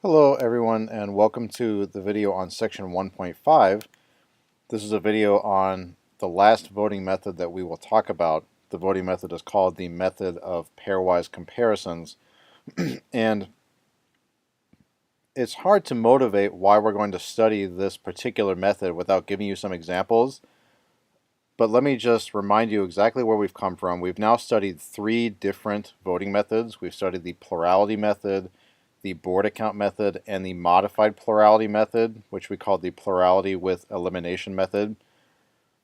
Hello everyone and welcome to the video on section 1.5. This is a video on the last voting method that we will talk about. The voting method is called the method of pairwise comparisons. And it's hard to motivate why we're going to study this particular method without giving you some examples. But let me just remind you exactly where we've come from. We've now studied three different voting methods. We've studied the plurality method, the board account method, and the modified plurality method, which we call the plurality with elimination method.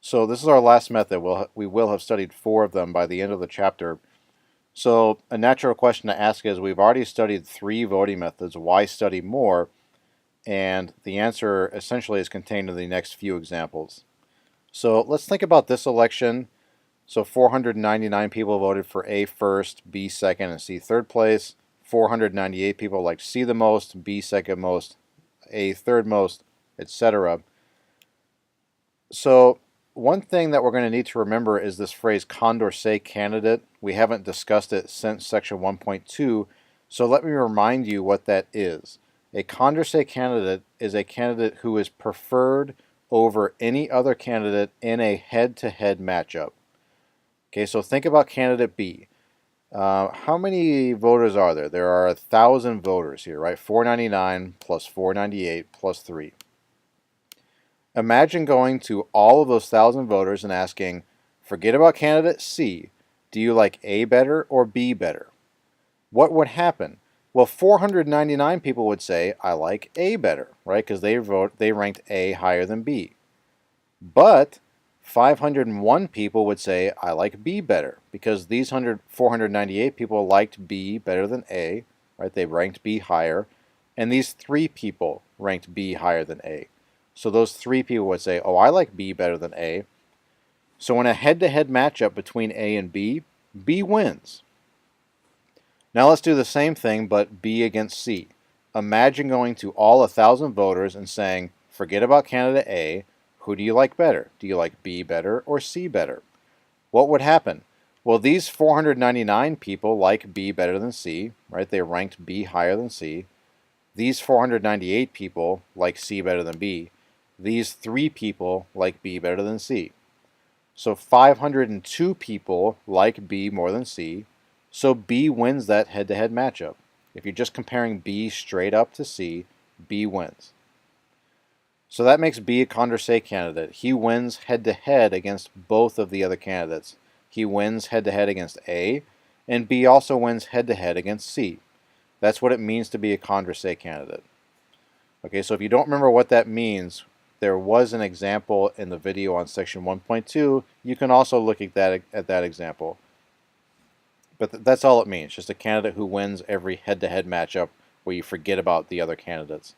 So this is our last method. We will have studied four of them by the end of the chapter. So a natural question to ask is, we've already studied three voting methods, why study more? And the answer essentially is contained in the next few examples. So let's think about this election. So 499 people voted for A first, B second, and C third place. 498 people liked C the most, B second most, A third most, etc. So one thing that we're going to need to remember is this phrase Condorcet candidate. We haven't discussed it since section 1.2, so let me remind you what that is. A Condorcet candidate is a candidate who is preferred over any other candidate in a head-to-head matchup. Okay, so think about candidate B. How many voters are there? There are 1,000 voters here, right? 499 plus 498 plus 3. Imagine going to all of those 1,000 voters and asking, forget about candidate C, do you like A better or B better? What would happen? Well, 499 people would say, I like A better, right? Because they ranked A higher than B. But 501 people would say, I like B better, because these 498 people liked B better than A, right? They ranked B higher, and these 3 people ranked B higher than A. So those 3 people would say, oh, I like B better than A. So in a head-to-head matchup between A and B, B wins. Now let's do the same thing, but B against C. Imagine going to all 1,000 voters and saying, forget about candidate A, who do you like better? Do you like B better or C better? What would happen? Well, these 499 people like B better than C, right? They ranked B higher than C. These 498 people like C better than B. These 3 people like B better than C. So 502 people like B more than C. So B wins that head-to-head matchup. If you're just comparing B straight up to C, B wins. So that makes B a Condorcet candidate. He wins head-to-head against both of the other candidates. He wins head-to-head against A, and B also wins head-to-head against C. That's what it means to be a Condorcet candidate. Okay, so if you don't remember what that means, there was an example in the video on section 1.2. You can also look at that example. But that's all it means, just a candidate who wins every head-to-head matchup where you forget about the other candidates.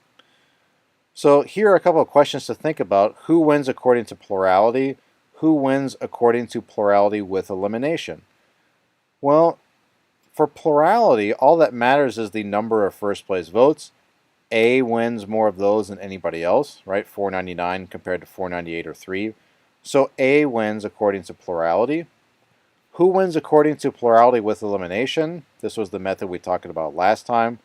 So here are a couple of questions to think about. Who wins according to plurality? Who wins according to plurality with elimination? Well, for plurality, all that matters is the number of first place votes. A wins more of those than anybody else, right? 499 compared to 498 or 3. So A wins according to plurality. Who wins according to plurality with elimination? This was the method we talked about last time.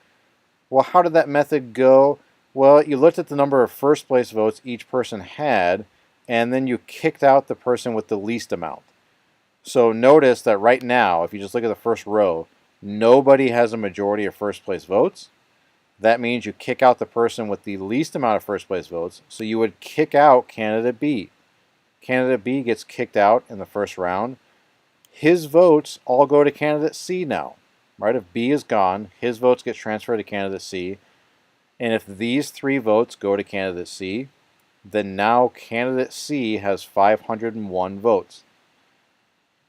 Well, how did that method go? Well, you looked at the number of first place votes each person had, and then you kicked out the person with the least amount. So notice that right now, if you just look at the first row, nobody has a majority of first place votes. That means you kick out the person with the least amount of first place votes, so you would kick out candidate B. Candidate B gets kicked out in the first round. His votes all go to candidate C now, right? If B is gone, his votes get transferred to candidate C. And if these 3 votes go to candidate C, then now candidate C has 501 votes.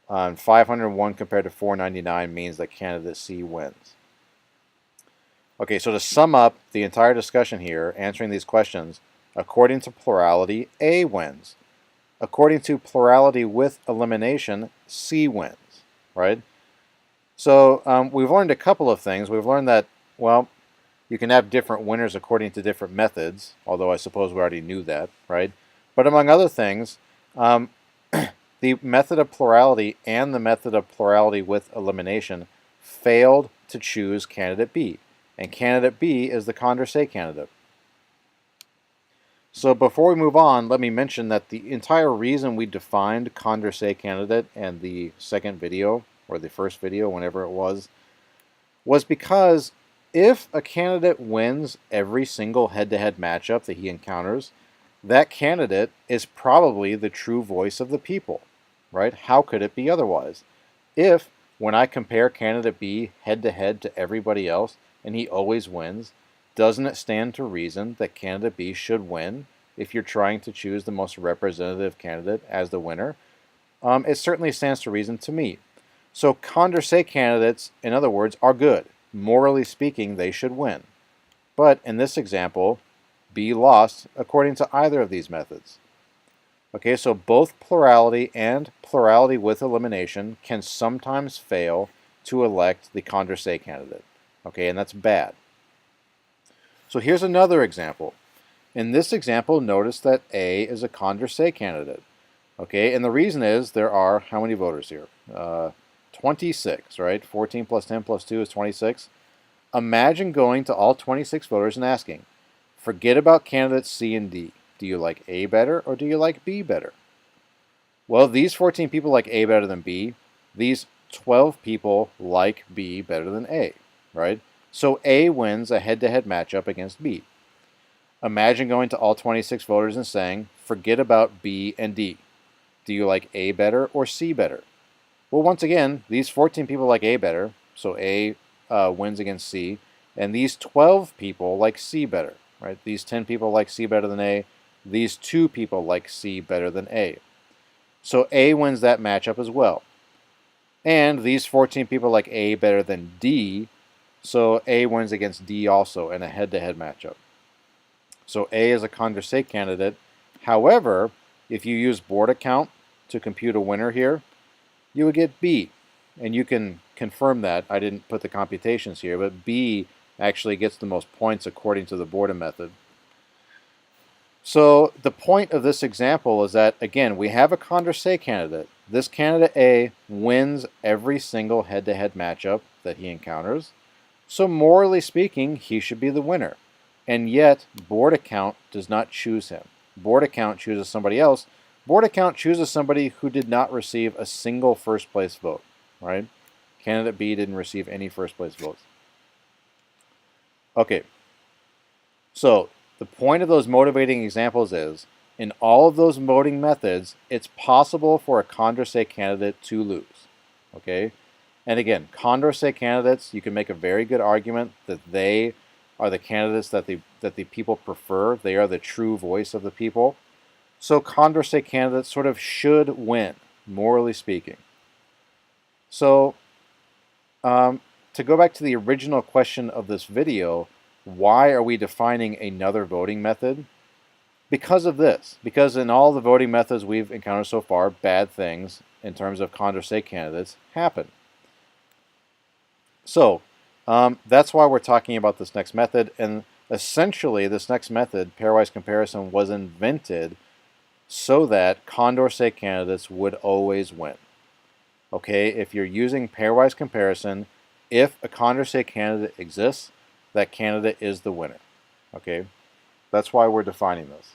501 compared to 499 means that candidate C wins. Okay, so to sum up the entire discussion here, answering these questions, according to plurality, A wins. According to plurality with elimination, C wins, right? So we've learned a couple of things. We've learned that, well, you can have different winners according to different methods, although I suppose we already knew that, right? But among other things, the method of plurality and the method of plurality with elimination failed to choose candidate B. and candidate B is the Condorcet candidate. So before we move on, let me mention that the entire reason we defined Condorcet candidate and the second video, or the first video, whenever it was because if a candidate wins every single head-to-head matchup that he encounters, that candidate is probably the true voice of the people, right? How could it be otherwise? If, when I compare candidate B head-to-head to everybody else, and he always wins, doesn't it stand to reason that candidate B should win if you're trying to choose the most representative candidate as the winner? It certainly stands to reason to me. So Condorcet candidates, in other words, are good. Morally speaking, they should win. But in this example, B lost according to either of these methods. Okay, so both plurality and plurality with elimination can sometimes fail to elect the Condorcet candidate. Okay, and that's bad. So here's another example. In this example, notice that A is a Condorcet candidate. Okay, and the reason is there are, how many voters here? 26, right? 14 plus 10 plus 2 is 26. Imagine going to all 26 voters and asking, forget about candidates C and D. Do you like A better or do you like B better? Well, these 14 people like A better than B. These 12 people like B better than A, right? So A wins a head-to-head matchup against B. Imagine going to all 26 voters and saying, forget about B and D. Do you like A better or C better? Well, once again, these 14 people like A better, so A wins against C, and these 12 people like C better, right? These 10 people like C better than A, these 2 people like C better than A. So A wins that matchup as well. And these 14 people like A better than D, so A wins against D also in a head-to-head matchup. So A is a Condorcet candidate. However, if you use Borda count to compute a winner here, you would get B. And you can confirm that. I didn't put the computations here, but B actually gets the most points according to the Borda method. So the point of this example is that, again, we have a Condorcet candidate. This candidate A wins every single head-to-head matchup that he encounters. So morally speaking, he should be the winner. And yet, Borda count does not choose him. Borda count chooses somebody else. Borda count chooses somebody who did not receive a single first place vote, right? Candidate B didn't receive any first place votes. Okay, so the point of those motivating examples is, in all of those voting methods, it's possible for a Condorcet candidate to lose, okay? And again, Condorcet candidates, you can make a very good argument that they are the candidates that the people prefer. They are the true voice of the people. So Condorcet candidates sort of should win, morally speaking. So to go back to the original question of this video, why are we defining another voting method? Because of this. Because in all the voting methods we've encountered so far, bad things in terms of Condorcet candidates happen. So that's why we're talking about this next method. And essentially, this next method, pairwise comparison, was invented so that Condorcet candidates would always win. Okay, if you're using pairwise comparison, if a Condorcet candidate exists, that candidate is the winner. Okay, that's why we're defining this.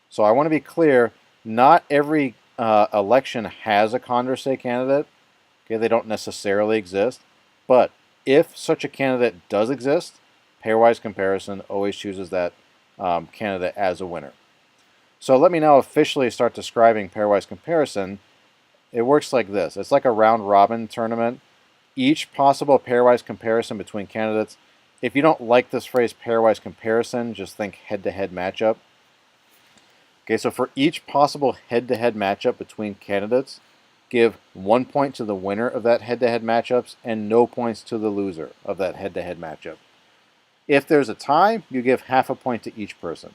So I want to be clear, not every election has a Condorcet candidate. Okay, they don't necessarily exist. But if such a candidate does exist, pairwise comparison always chooses that candidate as a winner. So let me now officially start describing pairwise comparison. It works like this. It's like a round-robin tournament. Each possible pairwise comparison between candidates. If you don't like this phrase pairwise comparison, just think head-to-head matchup. Okay, so for each possible head-to-head matchup between candidates, give 1 point to the winner of that head-to-head matchups and no points to the loser of that head-to-head matchup. If there's a tie, you give half a point to each person.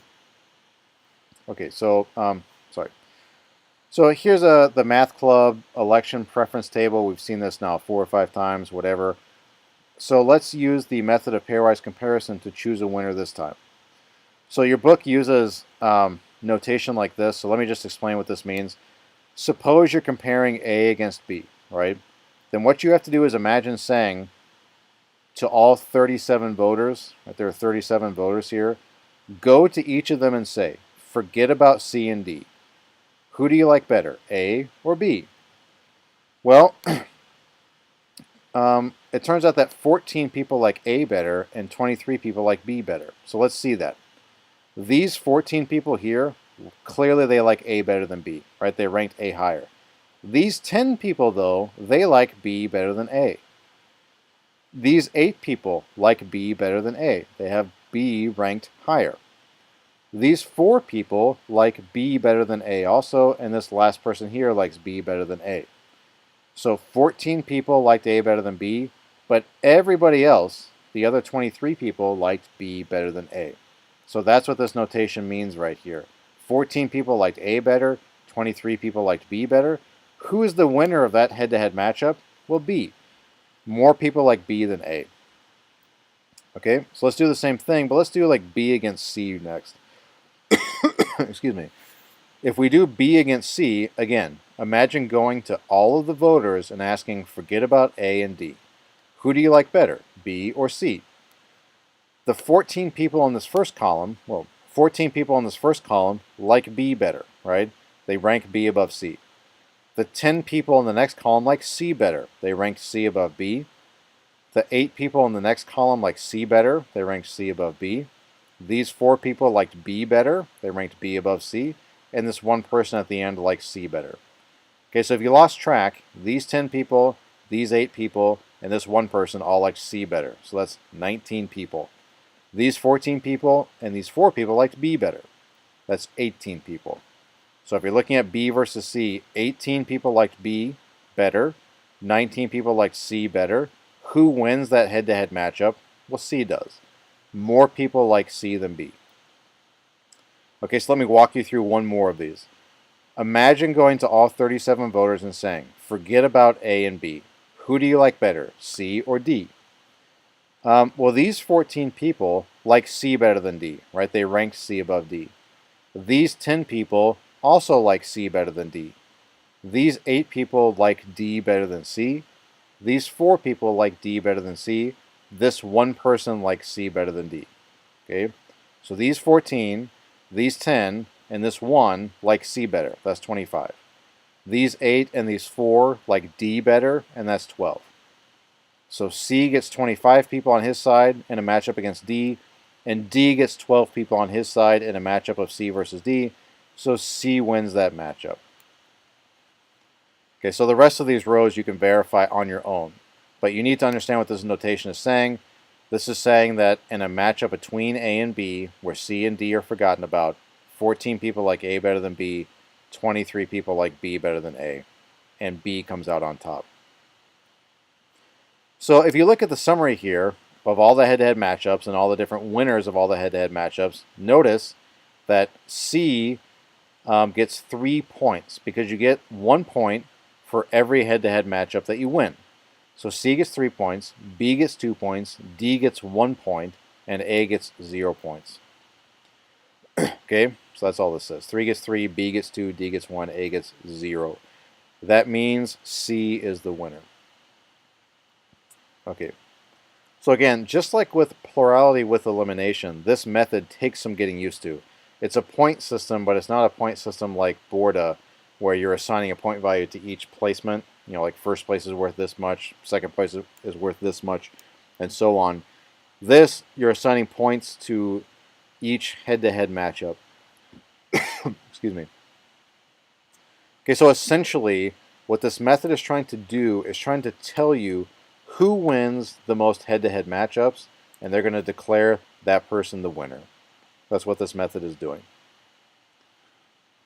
Okay, so, sorry. So here's the Math Club election preference table. We've seen this now 4 or 5 times, whatever. So let's use the method of pairwise comparison to choose a winner this time. So your book uses notation like this. So let me just explain what this means. Suppose you're comparing A against B, right? Then what you have to do is imagine saying, to all 37 voters, right, there are 37 voters here, go to each of them and say, forget about C and D. Who do you like better, A or B? Well, it turns out that 14 people like A better and 23 people like B better. So let's see that. These 14 people here, clearly they like A better than B, right? They ranked A higher. These 10 people, though, they like B better than A. These 8 people like B better than A. They have B ranked higher. These 4 people like B better than A also, and this last person here likes B better than A. So 14 people liked A better than B, but everybody else, the other 23 people, liked B better than A. So that's what this notation means right here. 14 people liked A better, 23 people liked B better. Who is the winner of that head-to-head matchup? Well, B. More people like B than A. Okay, so let's do the same thing, but let's do like B against C next. Excuse me. If we do B against C, again, imagine going to all of the voters and asking, forget about A and D. Who do you like better, B or C? The 14 people in this first column, 14 people in this first column like B better, right? They rank B above C. The 10 people in the next column like C better. They ranked C above B. The 8 people in the next column like C better. They ranked C above B. These 4 people liked B better. They ranked B above C. And this one person at the end liked C better. Okay, so if you lost track, these 10 people, these 8 people, and this one person all liked C better. So that's 19 people. These 14 people and these 4 people liked B better. That's 18 people. So if you're looking at B versus C, 18 people liked B better, 19 people liked C better. Who wins that head-to-head matchup? Well, C does. More people like C than B. Okay, so let me walk you through one more of these. Imagine going to all 37 voters and saying, forget about A and B. Who do you like better, C or D? Well, these 14 people like C better than D, right? They ranked C above D. These 10 people also like C better than D. These 8 people like D better than C. These 4 people like D better than C. This one person likes C better than D. Okay, so these 14, these 10, and this 1 like C better. That's 25. These 8 and these 4 like D better, and that's 12. So C gets 25 people on his side in a matchup against D, and D gets 12 people on his side in a matchup of C versus D, so C wins that matchup. Okay, so the rest of these rows you can verify on your own, but you need to understand what this notation is saying. This is saying that in a matchup between A and B, where C and D are forgotten about, 14 people like A better than B, 23 people like B better than A, and B comes out on top. So if you look at the summary here of all the head-to-head matchups and all the different winners of all the head-to-head matchups, notice that C gets 3 points because you get 1 point for every head-to-head matchup that you win. So C gets 3 points, B gets 2 points, D gets 1 point, and A gets 0 points. Okay, so that's all this says. 3 gets 3, B gets 2, D gets 1, A gets 0. That means C is the winner. Okay, so again, just like with plurality with elimination, this method takes some getting used to. It's a point system, but it's not a point system like Borda, where you're assigning a point value to each placement. You know, like first place is worth this much, second place is worth this much, and so on. This, you're assigning points to each head-to-head matchup. Excuse me. Okay, so essentially, what this method is trying to do is trying to tell you who wins the most head-to-head matchups, and they're going to declare that person the winner. That's what this method is doing.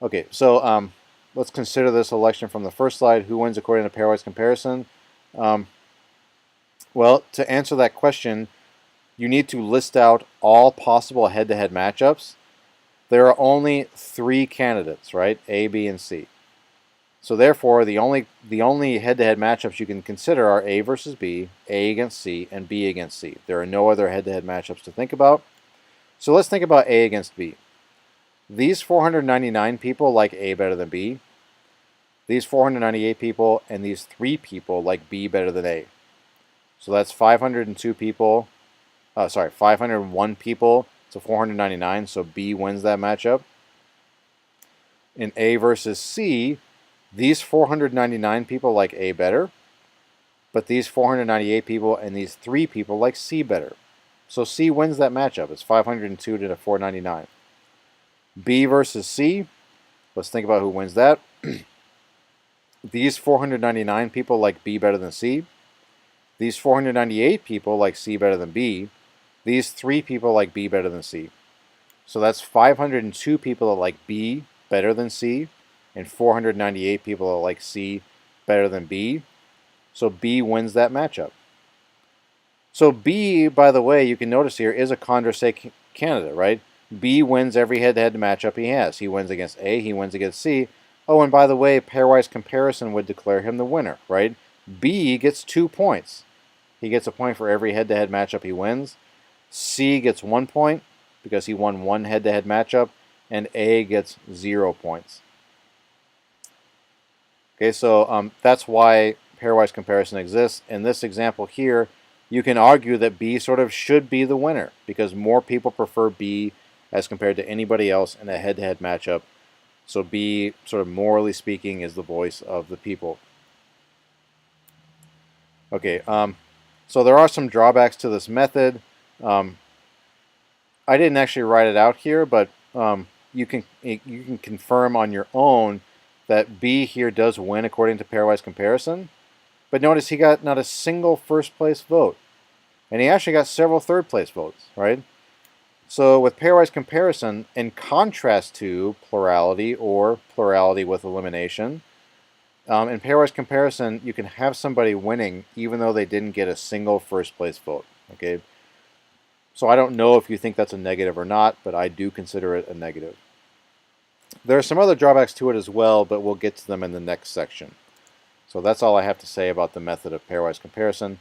Okay, so let's consider this election from the first slide. Who wins according to pairwise comparison? Well, to answer that question, you need to list out all possible head-to-head matchups. There are only 3 candidates, right? A, B, and C. So therefore, the only head-to-head matchups you can consider are A versus B, A against C, and B against C. There are no other head-to-head matchups to think about. So let's think about A against B. These 499 people like A better than B. These 498 people and these 3 people like B better than A. So that's 502 people. 501 people to 499. So B wins that matchup. In A versus C, these 499 people like A better, but these 498 people and these 3 people like C better. So C wins that matchup. It's 502 to 499. B versus C, let's think about who wins that. These 499 people like B better than C. These 498 people like C better than B. These 3 people like B better than C. So that's 502 people that like B better than C, and 498 people that like C better than B. So B wins that matchup. So B, by the way, you can notice here, is a Condorcet candidate, right? B wins every head-to-head matchup he has. He wins against A, he wins against C. Oh, and by the way, pairwise comparison would declare him the winner, right? B gets 2 points. He gets a point for every head-to-head matchup he wins. C gets 1 point because he won one head-to-head matchup, and A gets 0 points. Okay, so that's why pairwise comparison exists. In this example here, you can argue that B sort of should be the winner because more people prefer B as compared to anybody else in a head-to-head matchup. So B, sort of morally speaking, is the voice of the people. Okay, so there are some drawbacks to this method. I didn't actually write it out here, but you can confirm on your own that B here does win according to pairwise comparison. But notice he got not a single first place vote. And he actually got several third place votes, right? So with pairwise comparison, in contrast to plurality or plurality with elimination, in pairwise comparison, you can have somebody winning even though they didn't get a single first place vote. Okay, so I don't know if you think that's a negative or not, but I do consider it a negative. There are some other drawbacks to it as well, but we'll get to them in the next section. So that's all I have to say about the method of pairwise comparison.